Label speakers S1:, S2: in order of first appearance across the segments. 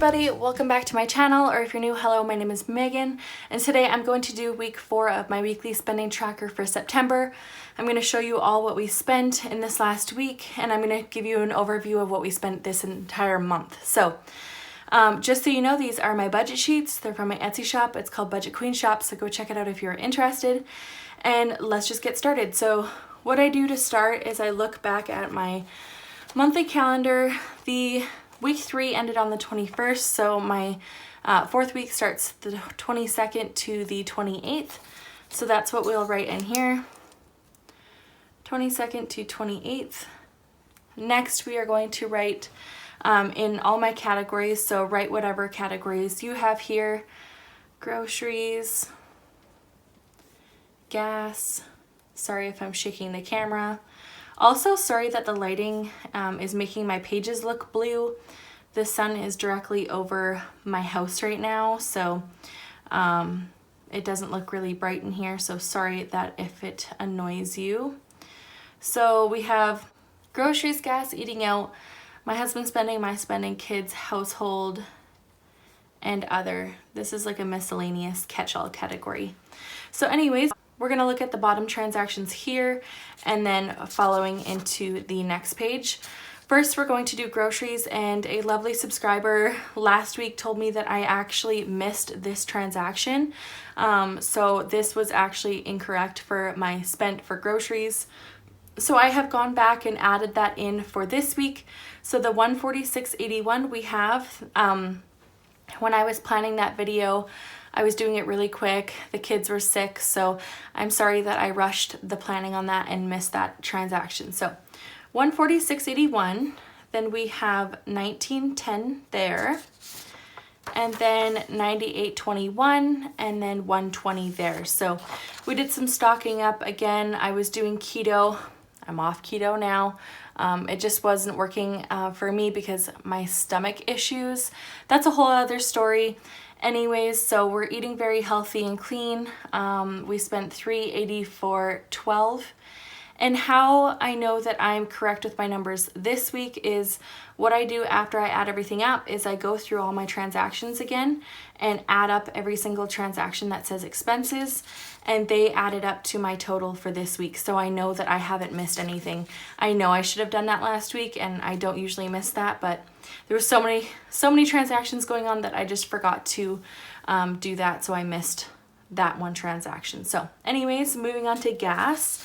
S1: everybody, welcome back to my channel, or if you're new, hello, my name is Megan, and today I'm going to do week 4 of my weekly spending tracker for September. I'm going to show you all what we spent in this last week, and I'm going to give you an overview of what we spent this entire month. So, just so you know, these are my budget sheets. They're from my Etsy shop. It's called BudgetQueenShop, so go check it out if you're interested. And let's just get started. So what I do to start is I look back at my monthly calendar. The week 3 ended on the 21st, so my 4th week starts the 22nd to the 28th. So that's what we'll write in here, 22nd to 28th. Next, we are going to write in all my categories, so write whatever categories you have here: groceries, gas, sorry if I'm shaking the camera. Also, sorry that the lighting is making my pages look blue. The sun is directly over my house right now, so it doesn't look really bright in here, so sorry that if it annoys you. So we have groceries, gas, eating out, my husband spending, my spending, kids, household, and other. This is like a miscellaneous catch-all category. So anyways, we're going to look at the bottom transactions here and then following into the next page. First, we're going to do groceries, and a lovely subscriber last week told me that I actually missed this transaction. So this was actually incorrect for my spent for groceries. So I have gone back and added that in for this week. So the $146.81 we have, when I was planning that video, I was doing it really quick. The kids were sick, so I'm sorry that I rushed the planning on that and missed that transaction. So $146.81, then we have $19.10 there, and then $98.21, and then $120 there. So we did some stocking up. Again, I was doing keto. I'm off keto now. It just wasn't working for me because my stomach issues. That's a whole other story. Anyways, so we're eating very healthy and clean. We spent $384.12. And how I know that I'm correct with my numbers this week is what I do after I add everything up is I go through all my transactions again and add up every single transaction that says expenses, and they add it up to my total for this week. So I know that I haven't missed anything. I know I should have done that last week, and I don't usually miss that, but there were so many transactions going on that I just forgot to do that, so I missed that one transaction. So anyways, moving on to gas.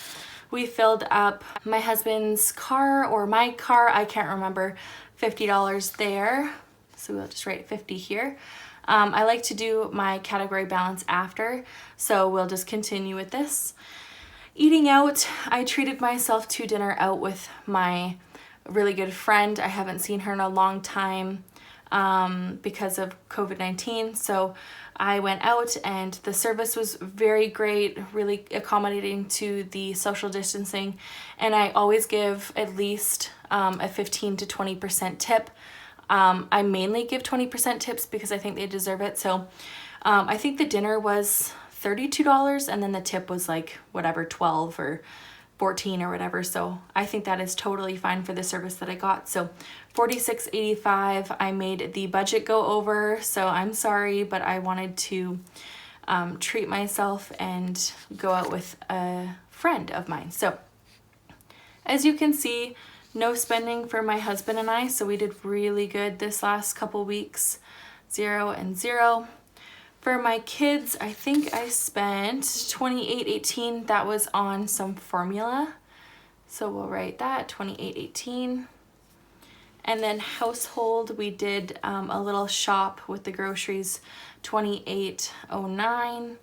S1: We filled up my husband's car, or my car, I can't remember, $50 there. So we'll just write 50 here. I like to do my category balance after, so we'll just continue with this. Eating out, I treated myself to dinner out with my really good friend. I haven't seen her in a long time because of COVID-19. So I went out, and the service was very great, really accommodating to the social distancing. And I always give at least a 15 to 20% tip. I mainly give 20% tips because I think they deserve it. So I think the dinner was $32, and then the tip was like whatever, 12 or 14 or whatever. So I think that is totally fine for the service that I got. So $46.85. I made the budget go over, so I'm sorry, but I wanted to treat myself and go out with a friend of mine. So as you can see, no spending for my husband and I, so we did really good this last couple weeks, 0 and 0. For my kids, I think I spent $28.18. That was on some formula. So we'll write that, $28.18. And then household, we did a little shop with the groceries, $28.09.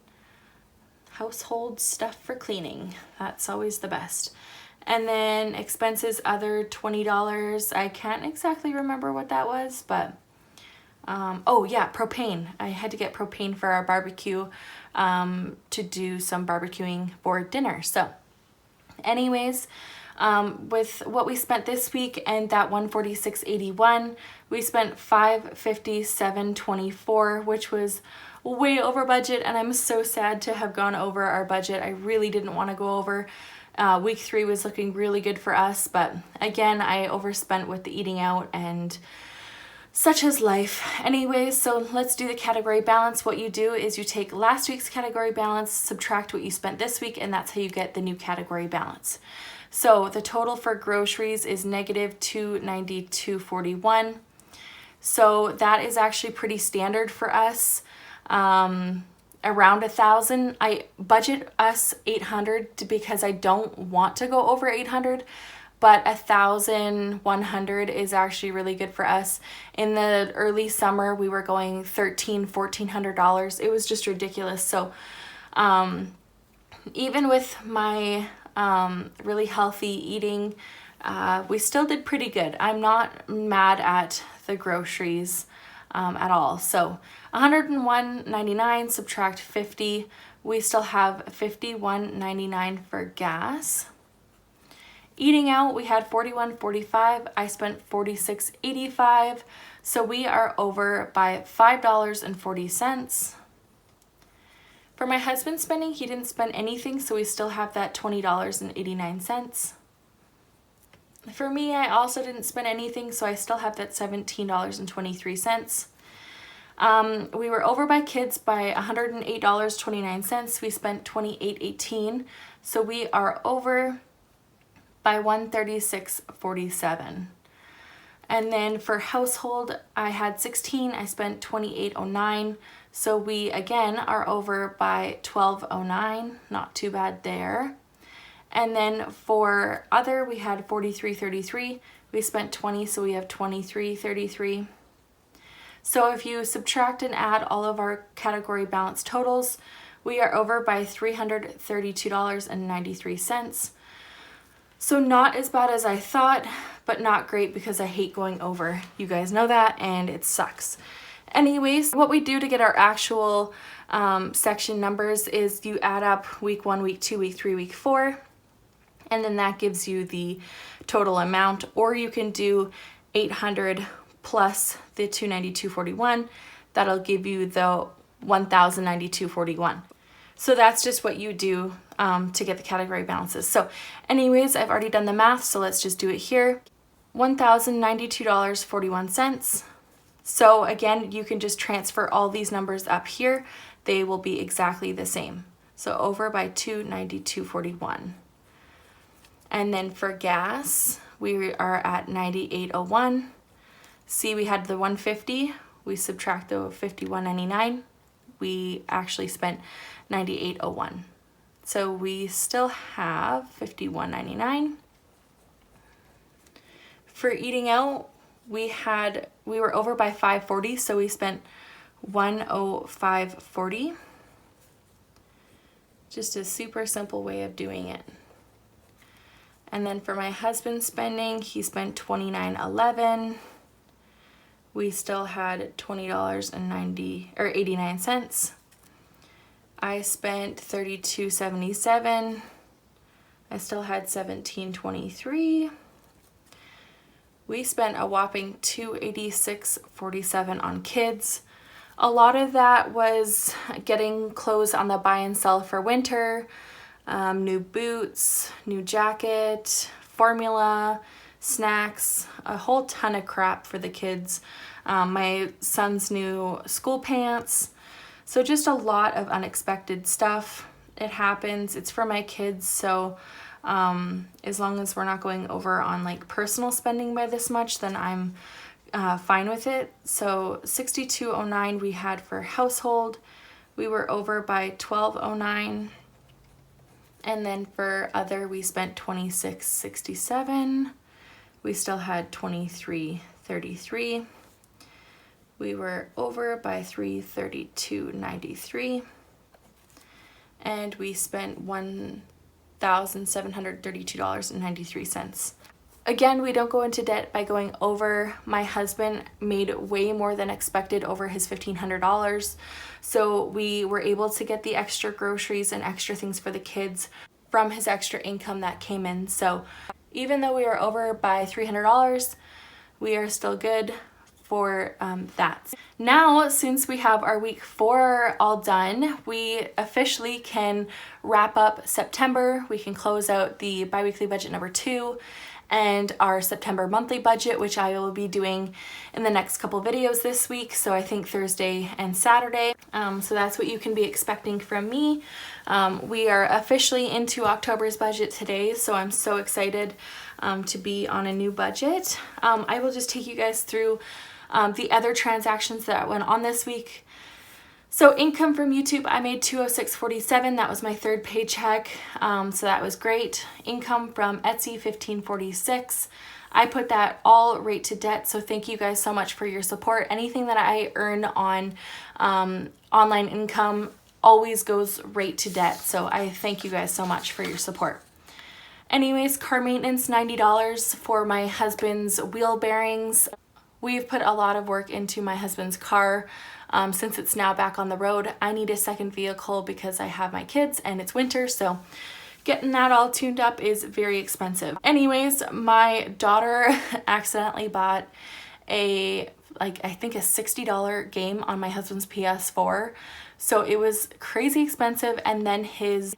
S1: Household stuff for cleaning. That's always the best. And then expenses, other $20. I can't exactly remember what that was, but oh yeah, propane. I had to get propane for our barbecue to do some barbecuing for dinner. So anyways, with what we spent this week and that $146.81, we spent $557.24, which was way over budget, and I'm so sad to have gone over our budget. I really didn't want to go over. Week 3 was looking really good for us, but again, I overspent with the eating out and Such is life. Anyways, so let's do the category balance. What you do is you take last week's category balance, subtract what you spent this week, and that's how you get the new category balance. So the total for groceries is negative $292.41. So that is actually pretty standard for us. Around 1,000. I budget us 800 because I don't want to go over 800. But 1,100 is actually really good for us. In the early summer, we were going $1,400. It was just ridiculous. So even with my really healthy eating, we still did pretty good. I'm not mad at the groceries at all. So $101.99 subtract 50, we still have $51.99 for gas. Eating out, we had $41.45. I spent $46.85. So we are over by $5.40. For my husband's spending, he didn't spend anything, so we still have that $20.89. For me, I also didn't spend anything, so I still have that $17.23. We were over by kids by $108.29. We spent $28.18. So we are over by $136.47. And then for household, I had 16, I spent $28.09. So we again are over by $12.09, not too bad there. And then for other, we had $43.33. We spent 20, so we have $23.33. So if you subtract and add all of our category balance totals, we are over by $332.93. So not as bad as I thought, but not great because I hate going over. You guys know that, and it sucks. Anyways, what we do to get our actual section numbers is you add up week 1, week 2, week 3, week 4, and then that gives you the total amount. Or you can do 800 plus the 292.41. That'll give you the 1,092.41. So that's just what you do to get the category balances. So anyways, I've already done the math, so let's just do it here. $1,092.41. So again, you can just transfer all these numbers up here. They will be exactly the same. So over by $292.41. And then for gas, we are at $98.01. See, we had the $150. We subtract the $51.99. We actually spent $98.01. So we still have $51.99. For eating out, we were over by $5.40, so we spent $105.40. Just a super simple way of doing it. And then for my husband's spending, he spent $29.11. We still had $20.89. I spent $32.77. I still had $17.23. We spent a whopping $286.47 on kids. A lot of that was getting clothes on the buy and sell for winter, new boots, new jacket, formula, snacks, a whole ton of crap for the kids. My son's new school pants. So just a lot of unexpected stuff. It happens. It's for my kids. So as long as we're not going over on like personal spending by this much, then I'm fine with it. So $62.09 we had for household. We were over by $12.09. And then for other, we spent $26.67. We still had $23.33. We were over by $332.93. And we spent $1,732.93. Again, we don't go into debt by going over. My husband made way more than expected over his $1,500. So we were able to get the extra groceries and extra things for the kids from his extra income that came in. So even though we are over by $300, we are still good for that. Now, since we have our week 4 all done, we officially can wrap up September. We can close out the biweekly budget number 2. and our September monthly budget, which I will be doing in the next couple videos this week. So I think Thursday and Saturday. So that's what you can be expecting from me. We are officially into October's budget today, so I'm so excited to be on a new budget. I will just take you guys through the other transactions that went on this week. So income from YouTube, I made $206.47. That was my third paycheck. So that was great. Income from Etsy, $15.46. I put that all right to debt. So thank you guys so much for your support. Anything that I earn on online income always goes right to debt. So I thank you guys so much for your support. Anyways, car maintenance, $90 for my husband's wheel bearings. We've put a lot of work into my husband's car. Since it's now back on the road, I need a second vehicle because I have my kids and it's winter, so getting that all tuned up is very expensive. Anyways, my daughter accidentally bought I think a $60 game on my husband's PS4. So it was crazy expensive, and then his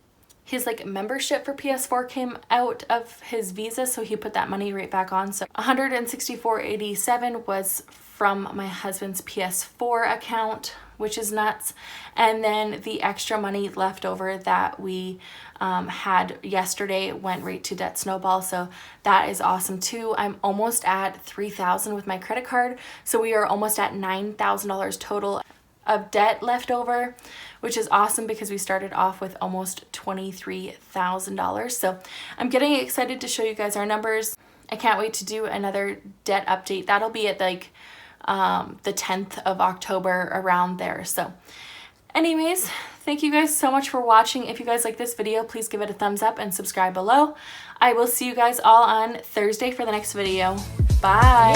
S1: like membership for PS4 came out of his Visa, so he put that money right back on. So $164.87 was from my husband's PS4 account, which is nuts. And then the extra money left over that we had yesterday went right to debt snowball, so that is awesome too. I'm almost at $3,000 with my credit card, so we are almost at $9,000 total of debt left over, which is awesome because we started off with almost $23,000. So I'm getting excited to show you guys our numbers. I can't wait to do another debt update. That'll be at like the 10th of October, around there. So anyways, thank you guys so much for watching. If you guys like this video, please give it a thumbs up and subscribe below. I will see you guys all on Thursday for the next video. Bye.